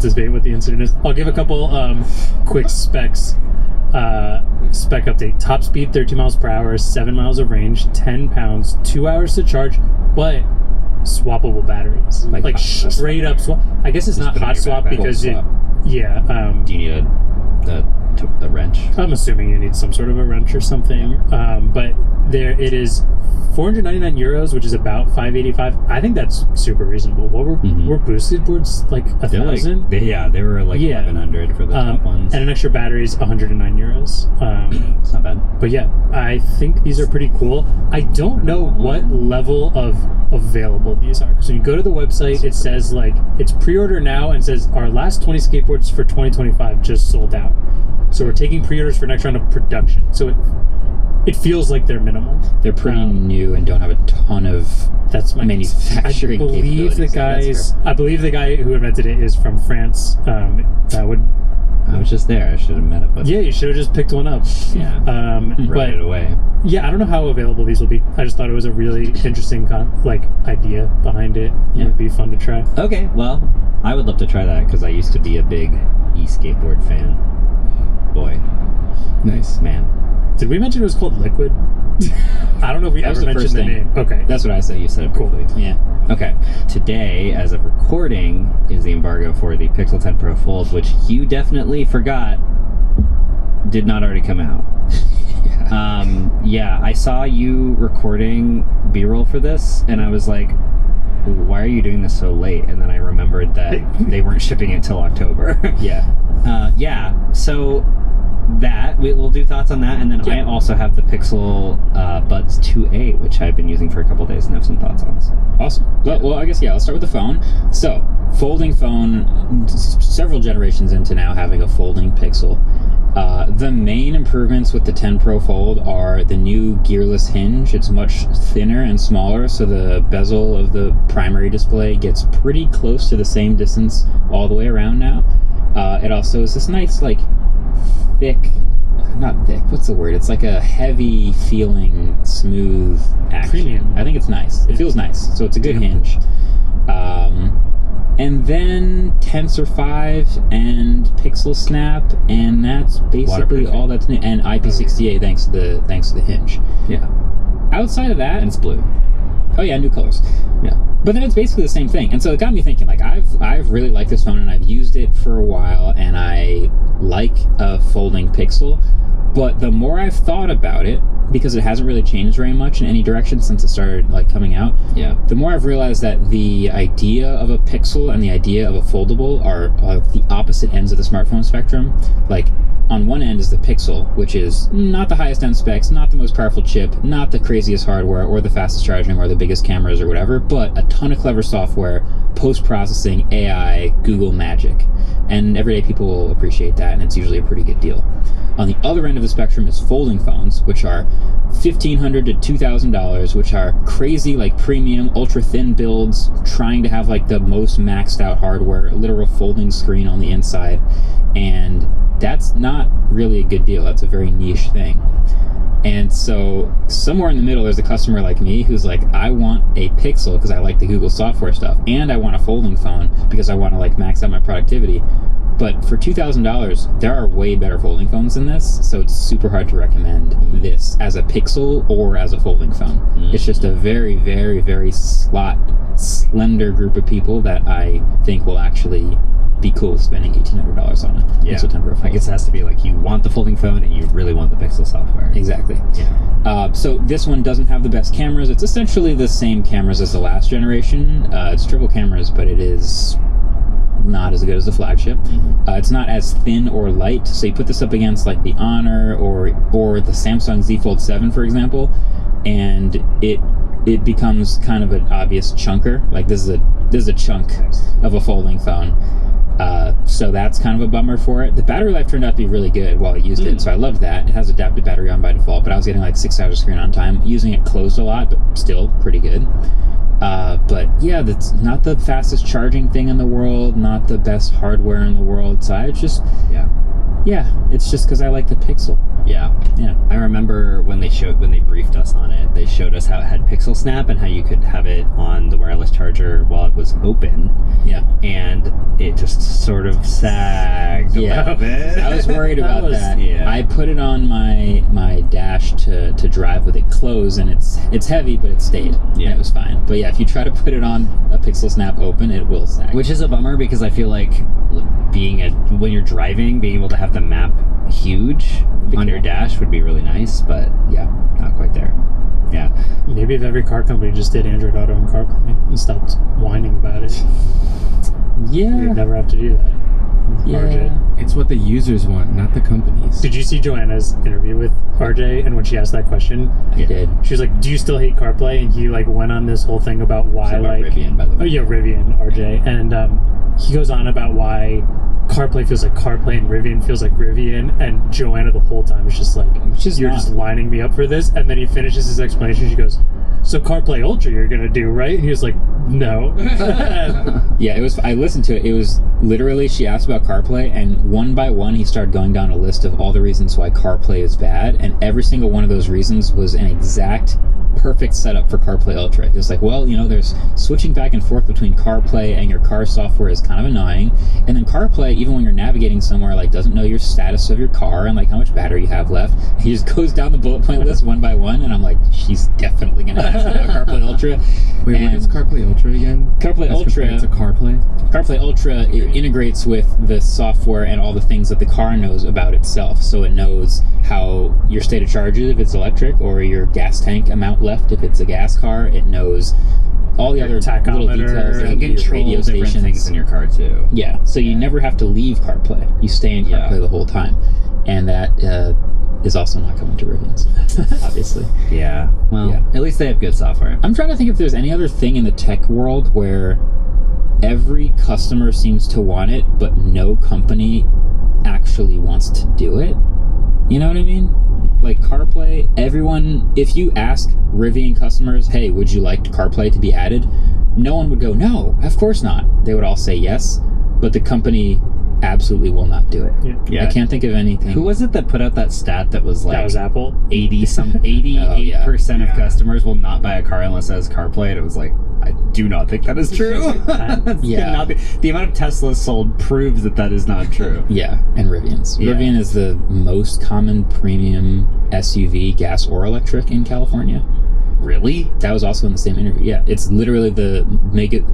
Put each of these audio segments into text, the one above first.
debate what the incident is. I'll give a couple quick specs. Spec update. Top speed 13 miles per hour, 7 miles of range, 10 pounds, 2 hours to charge, but swappable batteries. Like straight up swap. I guess it's not hot swap because it... Yeah. Do you need a wrench? I'm assuming you need some sort of a wrench or something. But there it is, 499 euros, which is about 585. I think that's super reasonable. What were boosted boards like 1,000? They were like 1,100 for the top ones. And an extra battery is 109 euros. It's not bad. But yeah, I think these are pretty cool. I don't know what level of available these are. So you go to the website, it says like it's pre-order now and says our last 20 skateboards for 2025 just sold out. So we're taking pre-orders for next round of production. So it feels like they're minimal. They're pretty new and don't have a ton of manufacturing capabilities. I believe the guy who invented it is from France. I was just there. I should have met up with him. Yeah, you should have just picked one up. Yeah. Right away. Yeah, I don't know how available these will be. I just thought it was a really interesting idea behind it. Yeah. It would be fun to try. Okay, well, I would love to try that because I used to be a big e-skateboard fan. Boy. Nice. Man. Did we mention it was called Liquid? I don't know if we ever mentioned the name. Okay. That's what I said. You said it cool. Yeah. Okay. Today, as of recording, is the embargo for the Pixel 10 Pro Fold, which you definitely forgot did not already come out. I saw you recording B-roll for this, and I was like, why are you doing this so late? And then I remembered that they weren't shipping it till October. So that we'll do thoughts on that, and then I also have the Pixel Buds 2a, which I've been using for a couple days and have some thoughts on. Awesome. Well, I guess let's start with the phone. So, folding phone, several generations into now having a folding Pixel. The main improvements with the 10 Pro Fold are the new gearless hinge. It's much thinner and smaller, so the bezel of the primary display gets pretty close to the same distance all the way around now. It also is this nice, not thick, what's the word? It's like a heavy feeling, smooth action. Premium. I think it's nice. It feels nice, so it's a good hinge. And then Tensor 5 and Pixel Snap, and that's basically all that's new. And IP68 thanks to the hinge. Yeah. Outside of that, and it's blue. Oh yeah, new colors. Yeah. But then it's basically the same thing, and so it got me thinking. I've really liked this phone, and I've used it for a while, and I like a folding Pixel. But the more I've thought about it, because it hasn't really changed very much in any direction since it started coming out. Yeah. The more I've realized that the idea of a Pixel and the idea of a foldable are the opposite ends of the smartphone spectrum. On one end is the Pixel, which is not the highest end specs, not the most powerful chip, not the craziest hardware or the fastest charging or the biggest cameras or whatever, but a ton of clever software, post-processing, AI, Google magic. And everyday people will appreciate that, and it's usually a pretty good deal. On the other end of the spectrum is folding phones, which are $1,500 to $2,000, which are crazy, premium, ultra-thin builds, trying to have the most maxed out hardware, a literal folding screen on the inside, and that's not really a good deal. That's a very niche thing. And so somewhere in the middle, there's a customer like me who's like, I want a Pixel because I like the Google software stuff, and I want a folding phone because I want to max out my productivity. But for $2,000, there are way better folding phones than this, so it's super hard to recommend this as a Pixel or as a folding phone. It's just a very, very, very slender group of people that I think will actually be cool with spending $1,800 on it. Yeah. Pixel 10 Pro Fold. I guess it has to be you want the folding phone and you really want the Pixel software. Exactly. Yeah. So this one doesn't have the best cameras. It's essentially the same cameras as the last generation. It's triple cameras, but it is not as good as the flagship. It's not as thin or light. So you put this up against the Honor or the Samsung Z Fold 7, for example, and it becomes kind of an obvious chunker. This is a chunk of a folding phone. So that's kind of a bummer for it. The battery life turned out to be really good while I used it, so I loved that. It has adaptive battery on by default, but I was getting 6 hours of screen on time, using it closed a lot, but still pretty good. But yeah, that's not the fastest charging thing in the world, not the best hardware in the world, so I just... Yeah, it's just because I like the Pixel. Yeah. Yeah. I remember when they briefed us on it, they showed us how it had pixel snap and how you could have it on the wireless charger while it was open. Yeah. And it just sort of sagged a little bit. I was worried about that. Yeah. I put it on my dash to drive with it closed, and it's heavy, but it stayed. Yeah. And it was fine. But yeah, if you try to put it on a pixel snap open, it will sag. Which is a bummer because I feel like when you're driving, being able to have the map huge on your dash would be really nice, but yeah, not quite there. Yeah. Maybe if every car company just did Android Auto and CarPlay and stopped whining about it, Yeah. we'd never have to do that. RJ. It's what the users want, not the companies. Did you see Joanna's interview with RJ? And when she asked that question, I did. she was like, "Do you still hate CarPlay?" And he like went on this whole thing about why, About like, Rivian, by the way. oh yeah, Rivian, RJ, and he goes on about why CarPlay feels like CarPlay and Rivian feels like Rivian, and Joanna the whole time is just like, Which is "You're not. just lining me up for this." And then he finishes his explanation. She goes, "So CarPlay Ultra you're gonna do, right?" And he was like, "No." Yeah, it was. I listened to it. It was literally she asked about CarPlay, and one by one he started going down a list of all the reasons why CarPlay is bad, and every single one of those reasons was an exact perfect setup for CarPlay Ultra. It was like, well, there's switching back and forth between CarPlay and your car software is kind of annoying, and then CarPlay, even when you're navigating somewhere, like doesn't know your status of your car and like how much battery you have left. He just goes down the bullet point list one by one, and I'm like, she's definitely gonna ask about CarPlay Ultra. Wait, what And is CarPlay Ultra again? CarPlay As Ultra. compared to CarPlay? CarPlay Ultra it integrates with the software and all the things that the car knows about itself. So it knows how your state of charge is if it's electric, or your gas tank amount left if it's a gas car. It knows all the Your other little tachometer. details, You like can your control radio different stations. things in your car too. Yeah, so you never have to leave CarPlay. You stay in CarPlay Yeah. the whole time. And that is also not coming to Rivians, obviously. Yeah. Well, Yeah. at least they have good software. I'm trying to think if there's any other thing in the tech world where every customer seems to want it, but no company actually wants to do it. You know what I mean? Like CarPlay, everyone, if you ask Rivian customers, hey, would you like CarPlay to be added? No one would go, no, of course not. They would all say yes, but the company absolutely will not do it. Yeah. I can't think of anything. Who was it that put out that stat that was like That was Apple. 88% of customers will not buy a car unless it has CarPlay? And it was like, I do not think that is true. That Yeah. cannot be. The amount of Teslas sold proves that is not true. Yeah, and Rivians. Yeah. Rivian is the most common premium SUV, gas or electric, in California. Really? That was also in the same interview. Yeah, it's literally the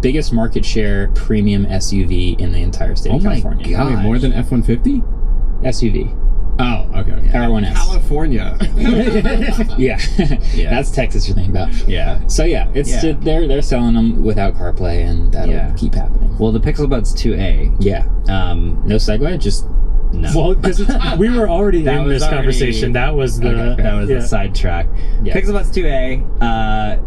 biggest market share premium SUV in the entire state of Oh my California. God. Wait, more than F-150? SUV. Oh, okay. R1S. California. Yeah. Yeah. That's Texas you're thinking about. Yeah. So yeah, it's Yeah. they're selling them without CarPlay, and that'll Yeah. keep happening. Well, the Pixel Buds 2A. Yeah. No segue, just No. Well, because we were already That in was this already- conversation. That was the Okay. That was yeah. a sidetrack. Yeah. Pixel Buds 2A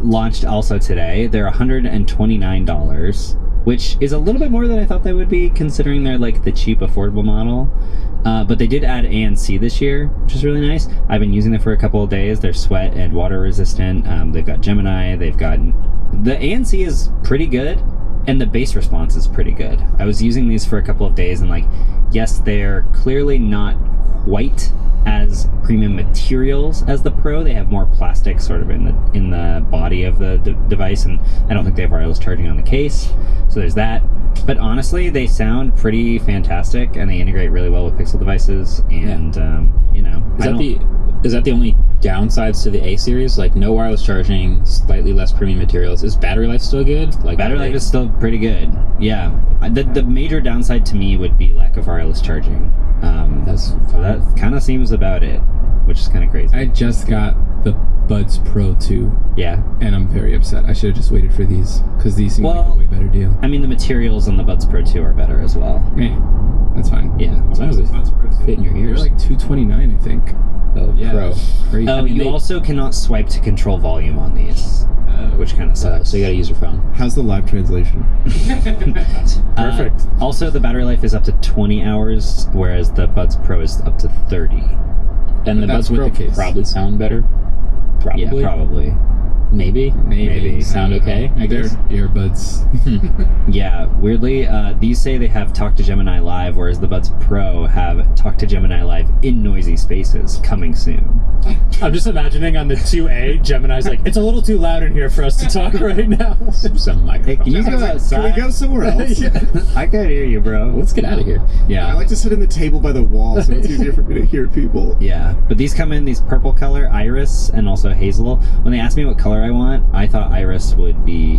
launched also today. They're $129, which is a little bit more than I thought they would be, considering they're like the cheap, affordable model. But they did add ANC this year, which is really nice. I've been using them for a couple of days. They're sweat and water resistant. They've got Gemini. They've got the ANC is pretty good, and the bass response is pretty good. I was using these for a couple of days, and like, yes, they're clearly not quite as premium materials as the Pro. They have more plastic sort of in the body of the device, and I don't think they have wireless charging on the case. So there's that. But honestly, they sound pretty fantastic, and they integrate really well with Pixel devices. And Is that the only downsides to the A series? Like no wireless charging, slightly less premium materials. Is battery life still good? Like battery life is still pretty good. Yeah. The major downside to me would be lack of wireless charging. That kind of seems about it, which is kind of crazy. I just got the Buds Pro 2, Yeah. and I'm very upset. I should have just waited for these, because these seem like Well- a way better deal. I mean, the materials on the Buds Pro 2 are better as well. That's fine. Yeah. as long as they fit in your They're ears. like $229, I think. Oh, Yeah. Pro. Crazy. Oh, you also cannot swipe to control volume on these, which kind of sucks. So you gotta use your phone. How's the live translation? Perfect. Also, the battery life is up to 20 hours, whereas the Buds Pro is up to 30. And the That's Buds with Pro the case. probably sound better. Probably. Yeah, probably. Maybe. Sound okay, I guess. Their earbuds. Yeah, weirdly, these say they have Talk to Gemini Live, whereas the Buds Pro have Talk to Gemini Live in noisy spaces, coming soon. I'm just imagining on the 2A, Gemini's like, it's a little too loud in here for us to talk right now. Some microphone. Can you go outside? Can we go somewhere else? I can't hear you, bro. Let's get out of here. Yeah. I like to sit in the table by the wall, so it's easier for me to hear people. Yeah, but these come in these purple color, iris, and also hazel. When they asked me what color I want, I thought iris would be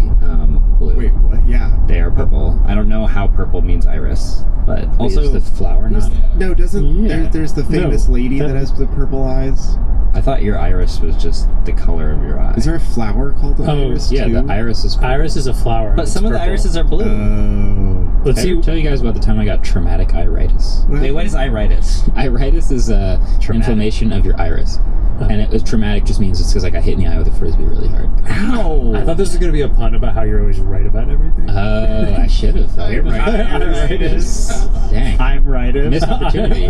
blue. Wait, what? Yeah. They are purple. I don't know how purple means iris, but Also, also the flower, not. No, doesn't Yeah. there's the famous No, lady that has the purple eyes? I thought your iris was just the color of your eye. Is there a flower called an Oh, iris Yeah, too? the iris is. Iris is a flower. But it's some of the purple. irises are blue. Let's Did I see. tell you guys about the time I got traumatic iritis? Wait, what is iritis? Iritis is a Traumatic. inflammation of your iris. And it was traumatic just means it's because I got hit in the eye with a frisbee really hard. Ow! I thought this was going to be a pun about how you're always right about everything. Oh, I should have. Iritis. Dang. I'm righted. Missed opportunity.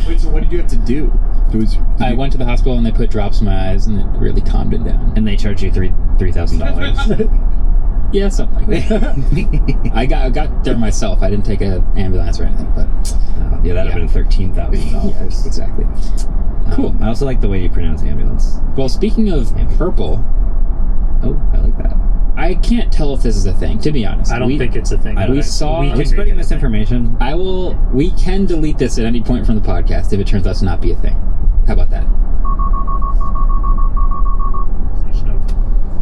Wait, so what did you have to do? I went to the hospital and they put drops in my eyes and it really calmed it down. And they charge you $3,000. Yeah, something like that. I got there myself. I didn't take an ambulance or anything, but Yeah, that'd have been $13,000. exactly. Cool. I also like the way you pronounce ambulance. Well, speaking of purple, Oh, I like that. I can't tell if this is a thing, to be honest. I don't think it's a thing. I don't we know. saw- We Are can we make spreading it a thing. misinformation? we can delete this at any point from the podcast if it turns out to not be a thing. How about that?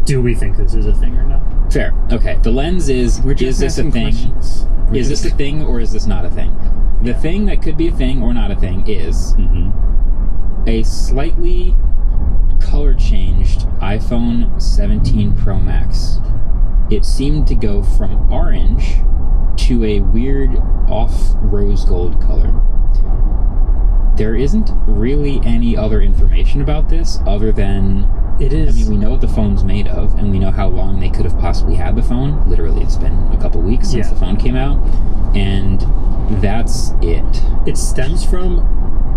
Do we think this is a thing or not? Fair. Okay. The lens is We're just this a asking thing? questions. Is this a thing or is this not a thing? The thing that could be a thing or not a thing is a slightly color changed iPhone 17 Pro Max. It seemed to go from orange to a weird off rose gold color. There isn't really any other information about this other than It I is. mean, we know what the phone's made of, and we know how long they could have possibly had the phone. Literally, it's been a couple weeks since the phone came out, and that's it. It stems from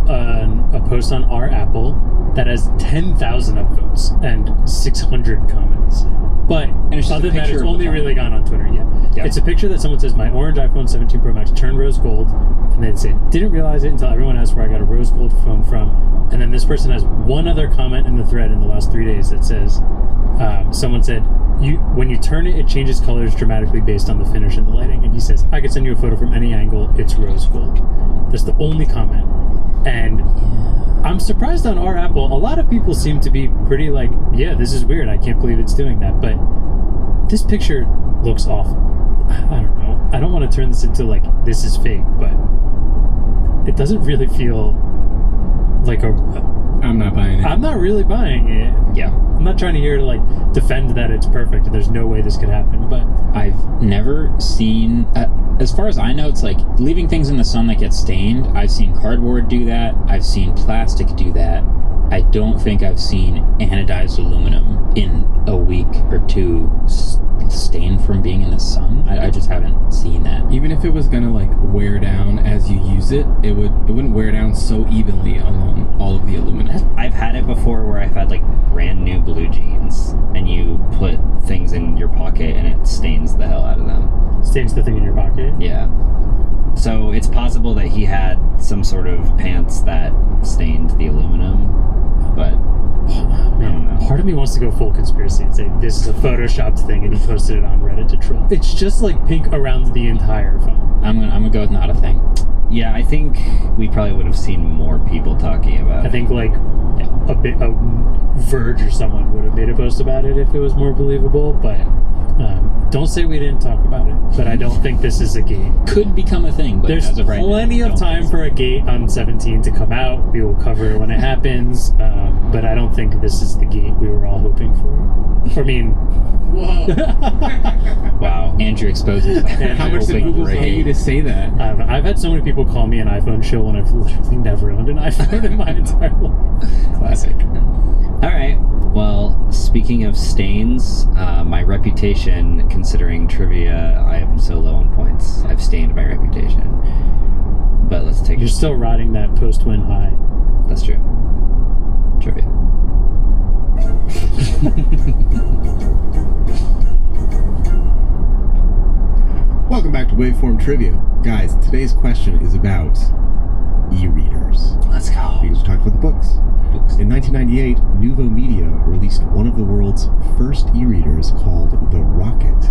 a post on our Apple that has 10,000 upvotes and 600 comments. But it's just a other than that, picture it's of the only phone. really gone on Twitter. Yeah. Yeah. It's a picture that someone says, my orange iPhone 17 Pro Max turned rose gold. And then say, didn't realize it until everyone asked where I got a rose gold phone from. And then this person has one other comment in the thread in the last 3 days that says, someone said, when you turn it, it changes colors dramatically based on the finish and the lighting. And he says, I could send you a photo from any angle. It's rose gold. That's the only comment. And I'm surprised on our Apple. A lot of people seem to be pretty like, yeah, this is weird. I can't believe it's doing that. But this picture looks awful. I don't know. I don't want to turn this into like, this is fake, but it doesn't really feel like I'm not buying it. I'm not really buying it. Yeah. I'm not trying to hear to like defend that it's perfect and there's no way this could happen, but I've never seen, as far as I know, it's like leaving things in the sun that get stained. I've seen cardboard do that. I've seen plastic do that. I don't think I've seen anodized aluminum in a week or two stained from being in the sun. I just haven't seen that. Even if it was gonna like wear down as you use it, it wouldn't wear down so evenly along all of the aluminum. I've had it before where I've had like brand new blue jeans and you put things in your pocket and it stains the hell out of them. stains the thing in your pocket. Yeah. So it's possible that he had some sort of pants that stained the aluminum, but I don't know. Part of me wants to go full conspiracy and say this is a photoshopped thing and he posted it on Reddit to troll. It's just like pink around the entire phone. I'm gonna go with not a thing. Yeah, I think we probably would have seen more people talking about I it. think like a Verge or someone would have made a post about it if it was more believable, but don't say we didn't talk about it. But I don't think this is a gate. Could become a thing, but There's as of right now, plenty of don't time think for a gate on 17 to come out. We will cover it when it happens, but I don't think this is the gate we were all hoping for. I mean, Whoa. Wow. Andrew exposed himself. How much did Hoping Google for a pay you hate. to say that? I've had so many people call me an iPhone shill when I've literally never owned an iPhone in my entire life. Classic. All right. Well, speaking of stains, my reputation, considering trivia, I am so low on points. I've stained my reputation. But let's take You're still riding that post-win high. That's true. Trivia. Welcome back to Waveform Trivia. Guys, today's question is about e-readers. Let's go. Because we talked about the books. In 1998, Nuvo Media released one of the world's first e-readers called the Rocket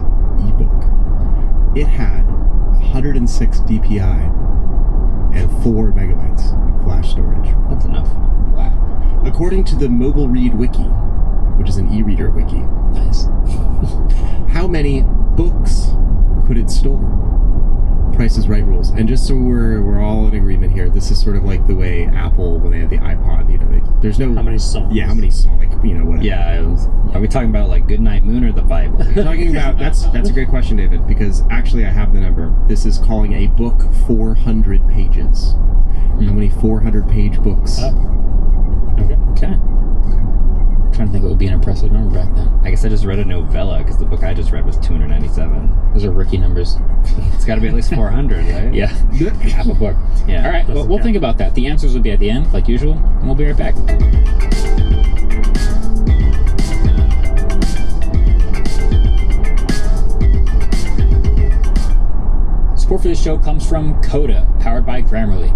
eBook. It had 106 DPI and 4 megabytes of flash storage. That's enough. Wow. According to the Mobile Read Wiki, which is an e-reader wiki, Nice. how many books could it store? Price is Right rules. And just so we're all in agreement here, this is sort of like the way Apple, when they had the iPod, there's no... How many songs? Yeah, how many songs, whatever. Yeah, are we talking about like Goodnight Moon or the Bible? We're talking about, that's a great question, David, because actually I have the number. This is calling a book 400 pages. How many 400-page books? Okay. I'm trying to think what would be an impressive number back then. I guess I just read a novella because the book I just read was 297. Those are rookie numbers. It's got to be at least 400, right? Yeah. Half a book. Yeah. All right. Well, we'll think about that. The answers will be at the end, like usual, and we'll be right back. Support for this show comes from Coda, powered by Grammarly.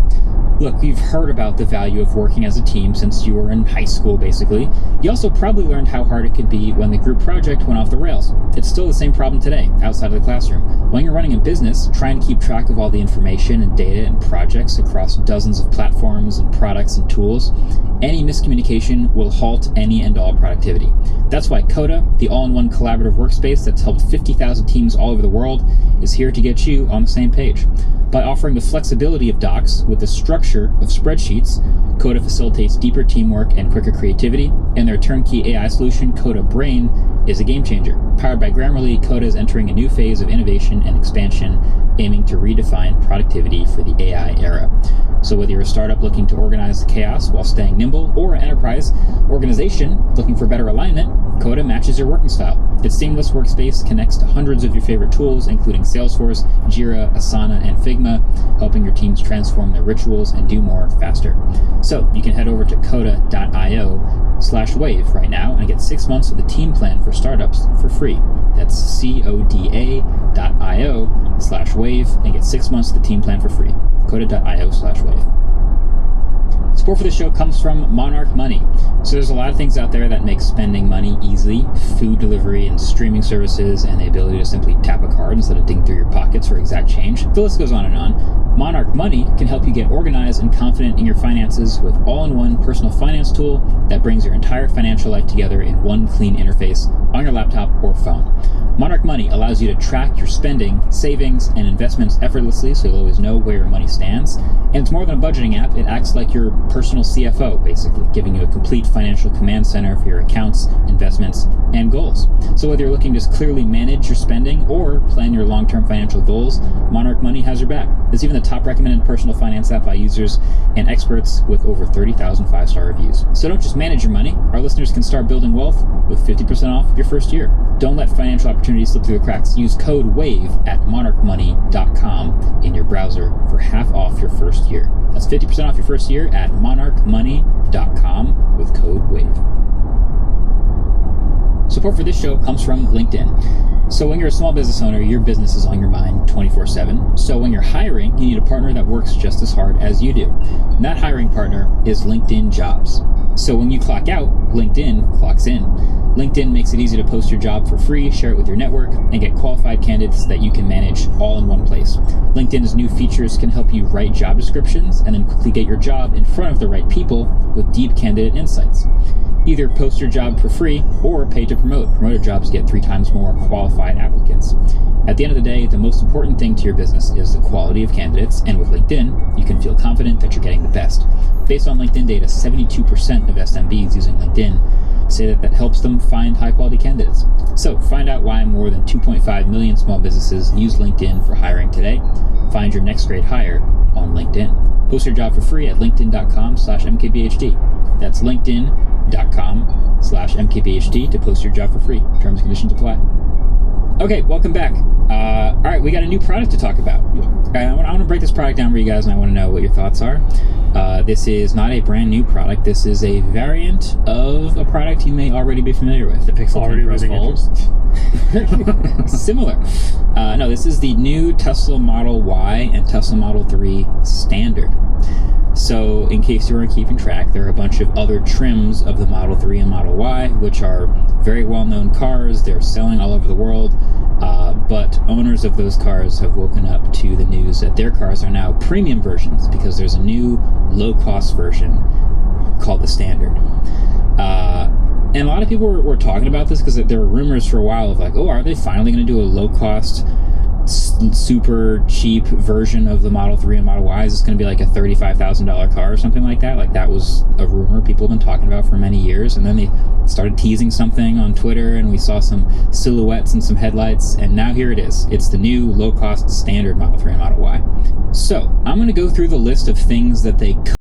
Look, you've heard about the value of working as a team since you were in high school, basically. You also probably learned how hard it could be when the group project went off the rails. It's still the same problem today, outside of the classroom. When you're running a business, trying to keep track of all the information and data and projects across dozens of platforms and products and tools, any miscommunication will halt any and all productivity. That's why Coda, the all-in-one collaborative workspace that's helped 50,000 teams all over the world, is here to get you on the same page. By offering the flexibility of docs with the structure of spreadsheets, Coda facilitates deeper teamwork and quicker creativity, and their turnkey AI solution, Coda Brain, is a game changer. Powered by Grammarly, Coda is entering a new phase of innovation and expansion, aiming to redefine productivity for the AI era. So whether you're a startup looking to organize the chaos while staying nimble, or an enterprise organization looking for better alignment, Coda matches your working style. Its seamless workspace connects to hundreds of your favorite tools, including Salesforce, Jira, Asana, and Figma, helping your teams transform their rituals and do more faster. So you can head over to coda.io/wave right now and get 6 months of the team plan for startups for free. That's coda.io/wave and get 6 months of the team plan for free. coda.io/wave. Support for the show comes from Monarch Money. So there's a lot of things out there that make spending money easy. Food delivery and streaming services and the ability to simply tap a card instead of digging through your pockets for exact change. The list goes on and on. Monarch Money can help you get organized and confident in your finances with all-in-one personal finance tool that brings your entire financial life together in one clean interface on your laptop or phone. Monarch Money allows you to track your spending, savings, and investments effortlessly so you'll always know where your money stands. And it's more than a budgeting app, it acts like your personal CFO, basically, giving you a complete financial command center for your accounts, investments, and goals. So whether you're looking to clearly manage your spending or plan your long-term financial goals, Monarch Money has your back. It's even the top recommended personal finance app by users and experts with over 30,000 five-star reviews. So don't just manage your money. Our listeners can start building wealth with 50% off your first year. Don't let financial opportunities slip through the cracks. Use code WAVE at monarchmoney.com in your browser for half off your first year. That's 50% off your first year at monarchmoney.com with code WAVE. Support for this show comes from LinkedIn. So when you're a small business owner, your business is on your mind 24/7. So when you're hiring, you need a partner that works just as hard as you do. And that hiring partner is LinkedIn Jobs. So when you clock out, LinkedIn clocks in. LinkedIn makes it easy to post your job for free, share it with your network, and get qualified candidates that you can manage all in one place. LinkedIn's new features can help you write job descriptions and then quickly get your job in front of the right people with deep candidate insights. Either post your job for free or pay to promote. Promoted jobs get 3 times more qualified applicants. At the end of the day, the most important thing to your business is the quality of candidates, and with LinkedIn, you can feel confident that you're getting the best. Based on LinkedIn data, 72% of SMBs using LinkedIn say that helps them find high-quality candidates. So find out why more than 2.5 million small businesses use LinkedIn for hiring today. Find your next great hire on LinkedIn. Post your job for free at linkedin.com/mkbhd. That's linkedin.com/mkbhd to post your job for free. Terms and conditions apply. Okay, welcome back. All right, we got a new product to talk about. I want to break this product down for you guys, and I want to know what your thoughts are. This is not a brand new product. This is a variant of a product you may already be familiar with, the Pixel 10 Already Pro losing Fold. interest. Similar. No, this is the new Tesla Model Y and Tesla Model 3 Standard. So, in case you weren't keeping track, there are a bunch of other trims of the Model 3 and Model Y, which are very well-known cars. They're selling all over the world, but owners of those cars have woken up to the news that their cars are now premium versions because there's a new low-cost version called the Standard. And a lot of people were talking about this because there were rumors for a while of like, oh, are they finally going to do a low-cost, super cheap version of the Model 3 and Model Y? Is this going to be like a $35,000 car or something like that? Like, that was a rumor people have been talking about for many years, and then they started teasing something on Twitter, and we saw some silhouettes and some headlights, and now here it is. It's the new low-cost standard Model 3 and Model Y. So I'm going to go through the list of things that they